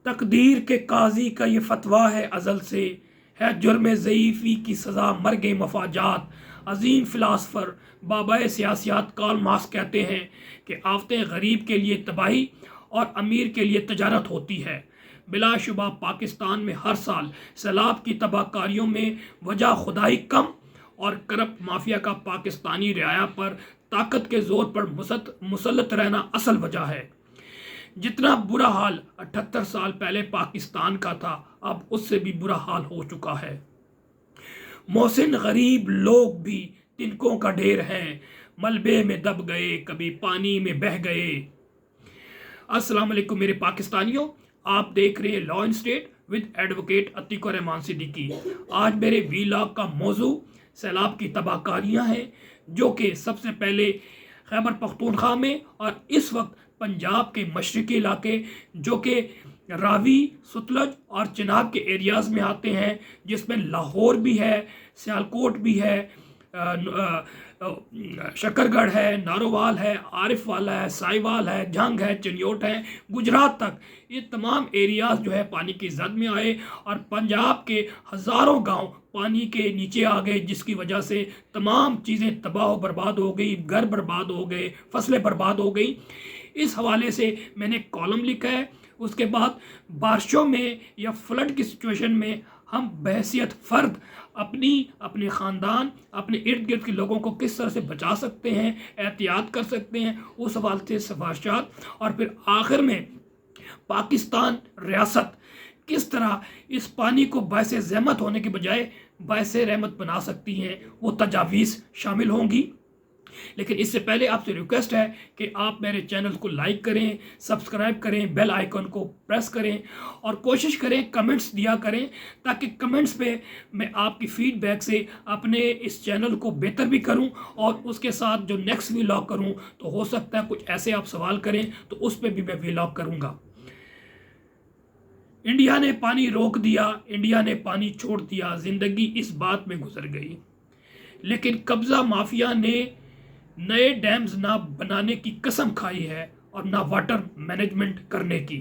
تقدیر کے قاضی کا یہ فتویٰ ہے ازل سے، ہے جرم ضعیفی کی سزا مرگ مفاجات۔ عظیم فلاسفر بابائے سیاسیات کارل مارکس کہتے ہیں کہ آفتیں غریب کے لیے تباہی اور امیر کے لیے تجارت ہوتی ہے۔ بلا شبہ پاکستان میں ہر سال سیلاب کی تباہ کاریوں میں وجہ خدائی کم اور کرپٹ مافیا کا پاکستانی رعایا پر طاقت کے زور پر مسلط رہنا اصل وجہ ہے۔ جتنا برا حال 78 سال پہلے پاکستان کا تھا، اب اس سے بھی برا حال ہو چکا ہے۔ محسن غریب لوگ بھی تنکوں کا ڈھیر ہیں، ملبے میں دب گئے کبھی پانی میں بہہ گئے۔ السلام علیکم میرے پاکستانیوں، آپ دیکھ رہے ہیں law and estate with advocate Atiq ur-Rahman Siddiqui. آج میرے ویلاگ کا موضوع سیلاب کی تباہ کاریاں ہیں، جو کہ سب سے پہلے خیبر پختونخوا میں اور اس وقت پنجاب کے مشرقی علاقے جو کہ راوی، ستلج اور چناب کے ایریاز میں آتے ہیں، جس میں لاہور بھی ہے، سیالکوٹ بھی ہے، شکر گڑھ ہے، نارووال ہے، عارف والا ہے، سائیوال ہے، جھنگ ہے، چنیوٹ ہے، گجرات تک یہ تمام ایریاز جو ہے پانی کی زد میں آئے اور پنجاب کے ہزاروں گاؤں پانی کے نیچے آ گئے، جس کی وجہ سے تمام چیزیں تباہ و برباد ہو گئی، گھر برباد ہو گئے، فصلیں برباد ہو گئی۔ اس حوالے سے میں نے کالم لکھا ہے۔ اس کے بعد بارشوں میں یا فلڈ کی سچویشن میں ہم بحیثیت فرد اپنے خاندان، اپنے ارد گرد کے لوگوں کو کس طرح سے بچا سکتے ہیں، احتیاط کر سکتے ہیں، اس حوالے سے سفارشات، اور پھر آخر میں پاکستان ریاست کس طرح اس پانی کو باعث زحمت ہونے کے بجائے باعث رحمت بنا سکتی ہیں، وہ تجاویز شامل ہوں گی۔ لیکن اس سے پہلے آپ سے ریکویسٹ ہے کہ آپ میرے چینل کو لائک کریں، سبسکرائب کریں، بیل آئیکن کو پریس کریں اور کوشش کریں کمنٹس دیا کریں، تاکہ کمنٹس پہ میں آپ کی فیڈ بیک سے اپنے اس چینل کو بہتر بھی کروں، اور اس کے ساتھ جو نیکسٹ ویلاگ کروں تو ہو سکتا ہے کچھ ایسے آپ سوال کریں تو اس پہ بھی میں ویلاگ کروں گا۔ انڈیا نے پانی روک دیا، انڈیا نے پانی چھوڑ دیا، زندگی اس بات میں گزر گئی، لیکن قبضہ مافیا نے نئے ڈیمز نہ بنانے کی قسم کھائی ہے اور نہ واٹر مینجمنٹ کرنے کی۔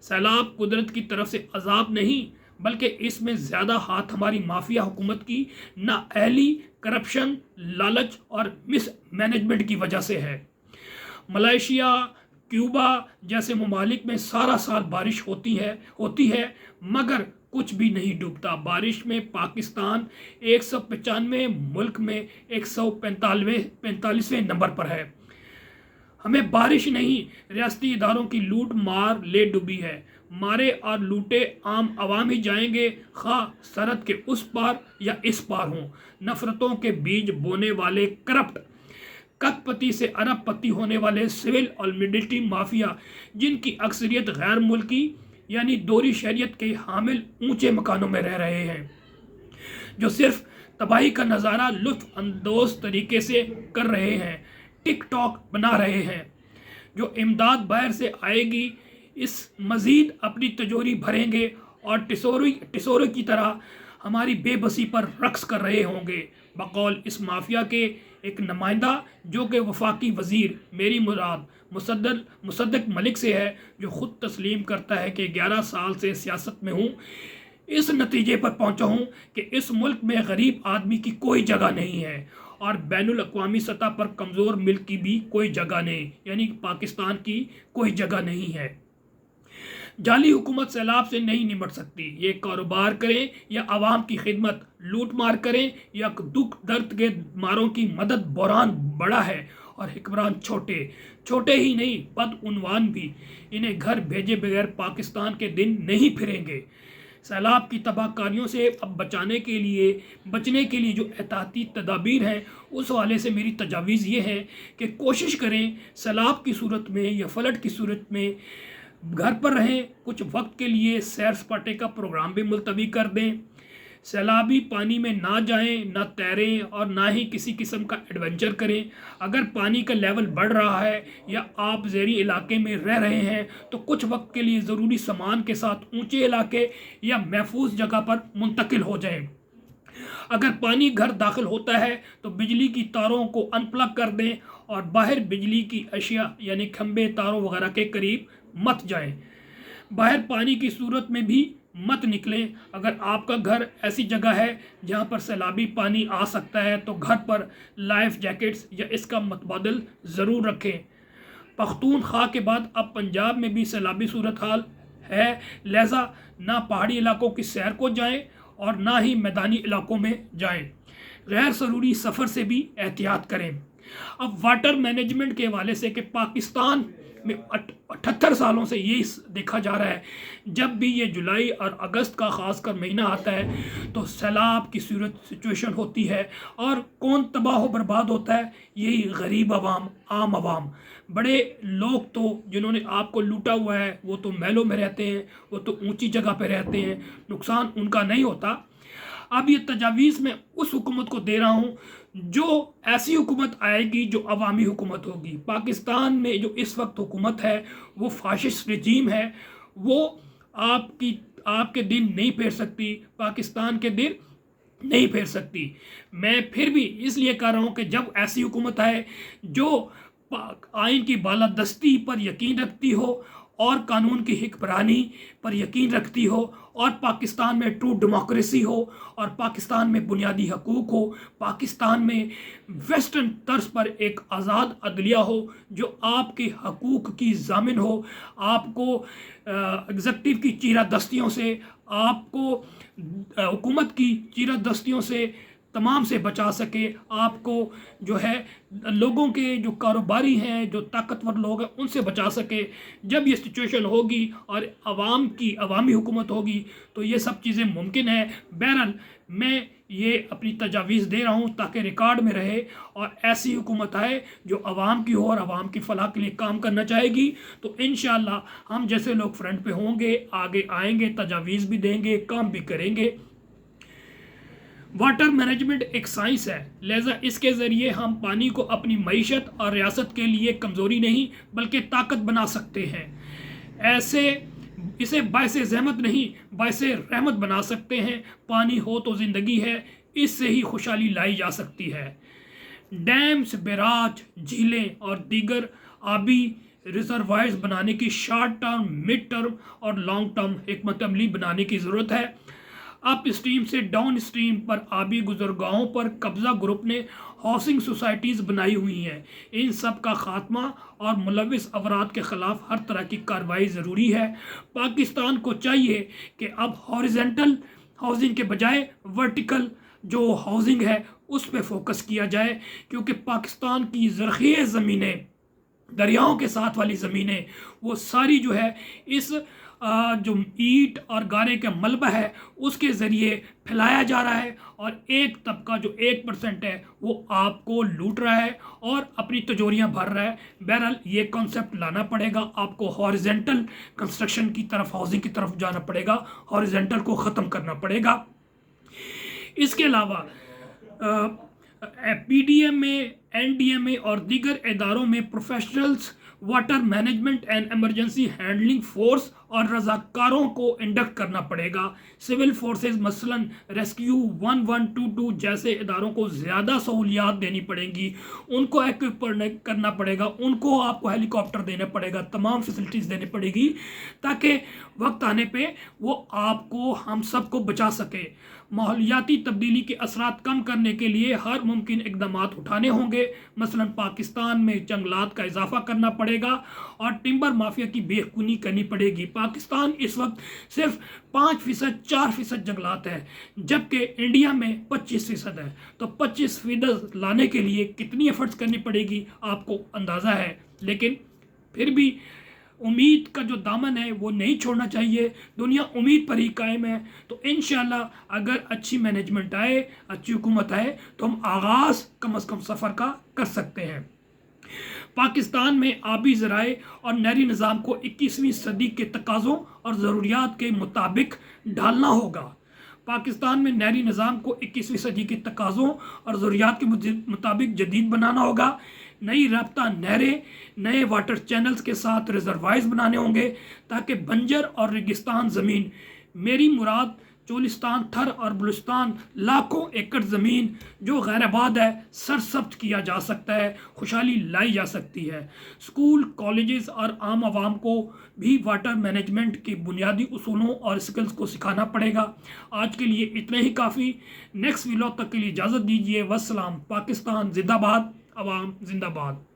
سیلاب قدرت کی طرف سے عذاب نہیں، بلکہ اس میں زیادہ ہاتھ ہماری مافیا حکومت کی نااہلی، کرپشن، لالچ اور مس مینجمنٹ کی وجہ سے ہے۔ ملائیشیا، کیوبا جیسے ممالک میں سارا سال بارش ہوتی ہے مگر کچھ بھی نہیں ڈوبتا۔ بارش میں پاکستان 195 ملک میں 145ویں نمبر پر ہے۔ ہمیں بارش نہیں، ریاستی اداروں کی لوٹ مار لے ڈوبی ہے۔ مارے اور لوٹے عام عوام ہی جائیں گے، خواہ سرحد کے اس پار یا اس پار ہوں۔ نفرتوں کے بیج بونے والے کرپٹ، کت پتی سے ارب پتی ہونے والے سول اور ملٹری مافیا، جن کی اکثریت غیر ملکی یعنی دوہری شہریت کے حامل اونچے مکانوں میں رہ رہے ہیں، جو صرف تباہی کا نظارہ لطف اندوز طریقے سے کر رہے ہیں، ٹک ٹاک بنا رہے ہیں۔ جو امداد باہر سے آئے گی، اس مزید اپنی تجوری بھریں گے اور ٹسوری کی طرح ہماری بے بسی پر رقص کر رہے ہوں گے۔ بقول اس مافیا کے ایک نمائندہ جو کہ وفاقی وزیر میری مراد مصدق ملک سے ہے، جو خود تسلیم کرتا ہے کہ 11 سال سے سیاست میں ہوں، اس نتیجے پر پہنچا ہوں کہ اس ملک میں غریب آدمی کی کوئی جگہ نہیں ہے اور بین الاقوامی سطح پر کمزور ملک کی بھی کوئی جگہ نہیں، یعنی پاکستان کی کوئی جگہ نہیں ہے۔ جعلی حکومت سیلاب سے نہیں نمٹ سکتی۔ یہ کاروبار کریں یا عوام کی خدمت، لوٹ مار کریں یا دکھ درد کے ماروں کی مدد، بحران بڑا ہے اور حکمران چھوٹے ہی نہیں بدعنوان بھی۔ انہیں گھر بھیجے بغیر پاکستان کے دن نہیں پھریں گے۔ سیلاب کی تباہ کاریوں سے اب بچنے کے لیے جو احتیاطی تدابیر ہیں، اس حوالے سے میری تجاویز یہ ہے کہ کوشش کریں سیلاب کی صورت میں یا فلڈ کی صورت میں گھر پر رہیں، کچھ وقت کے لیے سیر سپاٹے کا پروگرام بھی ملتوی کر دیں، سیلابی پانی میں نہ جائیں، نہ تیریں اور نہ ہی کسی قسم کا ایڈونچر کریں۔ اگر پانی کا لیول بڑھ رہا ہے یا آپ زیریں علاقے میں رہ رہے ہیں تو کچھ وقت کے لیے ضروری سامان کے ساتھ اونچے علاقے یا محفوظ جگہ پر منتقل ہو جائیں۔ اگر پانی گھر داخل ہوتا ہے تو بجلی کی تاروں کو ان پلگ کر دیں اور باہر بجلی کی اشیاء یعنی کھمبے، تاروں وغیرہ کے قریب مت جائیں۔ باہر پانی کی صورت میں بھی مت نکلیں۔ اگر آپ کا گھر ایسی جگہ ہے جہاں پر سیلابی پانی آ سکتا ہے تو گھر پر لائف جیکٹس یا اس کا متبادل ضرور رکھیں۔ پختونخوا کے بعد اب پنجاب میں بھی سیلابی صورتحال ہے، لہذا نہ پہاڑی علاقوں کی سیر کو جائیں اور نہ ہی میدانی علاقوں میں جائیں۔ غیر ضروری سفر سے بھی احتیاط کریں۔ اب واٹر مینجمنٹ کے حوالے سے کہ پاکستان میں 78 سالوں سے یہ دیکھا جا رہا ہے، جب بھی یہ جولائی اور اگست کا خاص کر مہینہ آتا ہے تو سیلاب کی سچویشن ہوتی ہے، اور کون تباہ و برباد ہوتا ہے؟ یہی غریب عوام، عام عوام۔ بڑے لوگ تو جنہوں نے آپ کو لوٹا ہوا ہے وہ تو محلوں میں رہتے ہیں، وہ تو اونچی جگہ پہ رہتے ہیں، نقصان ان کا نہیں ہوتا۔ اب یہ تجاویز میں اس حکومت کو دے رہا ہوں جو ایسی حکومت آئے گی جو عوامی حکومت ہوگی۔ پاکستان میں جو اس وقت حکومت ہے وہ فاشسٹ رجیم ہے، وہ آپ کے دن نہیں پھیر سکتی، پاکستان کے دن نہیں پھیر سکتی۔ میں پھر بھی اس لیے کہہ رہا ہوں کہ جب ایسی حکومت آئے جو آئین کی بالادستی پر یقین رکھتی ہو اور قانون کی حکمرانی پر یقین رکھتی ہو، اور پاکستان میں ٹرو ڈیموکریسی ہو، اور پاکستان میں بنیادی حقوق ہو، پاکستان میں ویسٹرن طرز پر ایک آزاد عدلیہ ہو جو آپ کے حقوق کی ضامن ہو، آپ کو ایگزیکٹو کی چیرہ دستیوں سے، آپ کو حکومت کی چیرہ دستیوں سے تمام سے بچا سکے، آپ کو جو ہے لوگوں کے جو کاروباری ہیں، جو طاقتور لوگ ہیں، ان سے بچا سکے۔ جب یہ سچویشن ہوگی اور عوام کی عوامی حکومت ہوگی تو یہ سب چیزیں ممکن ہیں۔ بہرحال میں یہ اپنی تجاویز دے رہا ہوں تاکہ ریکارڈ میں رہے، اور ایسی حکومت آئے جو عوام کی ہو اور عوام کی فلاح کے لیے کام کرنا چاہے گی، تو انشاءاللہ ہم جیسے لوگ فرنٹ پہ ہوں گے، آگے آئیں گے، تجاویز بھی دیں گے، کام بھی کریں گے۔ واٹر مینجمنٹ ایک سائنس ہے، لہذا اس کے ذریعے ہم پانی کو اپنی معیشت اور ریاست کے لیے کمزوری نہیں بلکہ طاقت بنا سکتے ہیں۔ اسے باعث زحمت نہیں باعث رحمت بنا سکتے ہیں۔ پانی ہو تو زندگی ہے، اس سے ہی خوشحالی لائی جا سکتی ہے۔ ڈیمز، بیراج، جھیلیں اور دیگر آبی ریزروائرز بنانے کی شارٹ ٹرم، مڈ ٹرم اور لانگ ٹرم حکمت عملی بنانے کی ضرورت ہے۔ اپ اسٹریم سے ڈاؤن اسٹریم پر آبی گزرگاہوں پر قبضہ گروپ نے ہاؤسنگ سوسائٹیز بنائی ہوئی ہیں، ان سب کا خاتمہ اور ملوث افراد کے خلاف ہر طرح کی کارروائی ضروری ہے۔ پاکستان کو چاہیے کہ اب ہاریزنٹل ہاؤسنگ کے بجائے ورٹیکل جو ہاؤسنگ ہے اس پہ فوکس کیا جائے، کیونکہ پاکستان کی زرخیز زمینیں، دریاؤں کے ساتھ والی زمینیں، وہ ساری جو ہے اس جو اینٹ اور گارے کا ملبہ ہے اس کے ذریعے پھیلایا جا رہا ہے، اور ایک طبقہ جو 1% ہے وہ آپ کو لوٹ رہا ہے اور اپنی تجوریاں بھر رہا ہے۔ بہرحال یہ کانسیپٹ لانا پڑے گا، آپ کو ہاریزنٹل کنسٹرکشن کی طرف، ہاؤسنگ کی طرف جانا پڑے گا، ہاریزنٹل کو ختم کرنا پڑے گا۔ اس کے علاوہ پی ڈی ایم میں، این ڈی ایم اے اور دیگر اداروں میں professionals, water management and emergency handling force اور رضاکاروں کو انڈکٹ کرنا پڑے گا۔ سول فورسز مثلاً ریسکیو 1122 جیسے اداروں کو زیادہ سہولیات دینی پڑیں گی، ان کو ایکوپ کرنا پڑے گا، ان کو آپ کو ہیلی کاپٹر دینا پڑے گا، تمام فیسلٹیز دینے پڑے گی تاکہ وقت آنے پہ وہ آپ کو، ہم سب کو بچا سکے۔ ماحولیاتی تبدیلی کے اثرات کم کرنے کے لیے ہر ممکن اقدامات اٹھانے ہوں گے، مثلاً پاکستان میں جنگلات کا اضافہ کرنا پڑے گا اور ٹمبر مافیا کی بے خونی کرنی پڑے گی۔ پاکستان اس وقت صرف 5%، 4% جنگلات ہے، جبکہ انڈیا میں 25% ہے، تو 25% لانے کے لیے کتنی ایفرٹس کرنی پڑے گی آپ کو اندازہ ہے، لیکن پھر بھی امید کا جو دامن ہے وہ نہیں چھوڑنا چاہیے۔ دنیا امید پر ہی قائم ہے، تو انشاءاللہ اگر اچھی مینجمنٹ آئے، اچھی حکومت آئے تو ہم آغاز کم از کم سفر کا کر سکتے ہیں۔ پاکستان میں آبی ذرائع اور نہری نظام کو 21ویں صدی کے تقاضوں اور ضروریات کے مطابق ڈھالنا ہوگا۔ پاکستان میں نہری نظام کو 21ویں صدی کے تقاضوں اور ضروریات کے مطابق جدید بنانا ہوگا۔ نئی رابطہ نہریں، نئے واٹر چینلز کے ساتھ ریزروائرز بنانے ہوں گے تاکہ بنجر اور ریگستان زمین، میری مراد چولستان، تھر اور بلوچستان لاکھوں ایکڑ زمین جو غیر آباد ہے سرسبز کیا جا سکتا ہے، خوشحالی لائی جا سکتی ہے۔ اسکول، کالجز اور عام عوام کو بھی واٹر مینجمنٹ کے بنیادی اصولوں اور سکلز کو سکھانا پڑے گا۔ آج کے لیے اتنا ہی کافی۔ نیکسٹ ویلاگ تک کے لیے اجازت دیجیے۔ والسلام۔ پاکستان زندہ باد، عوام زندہ باد۔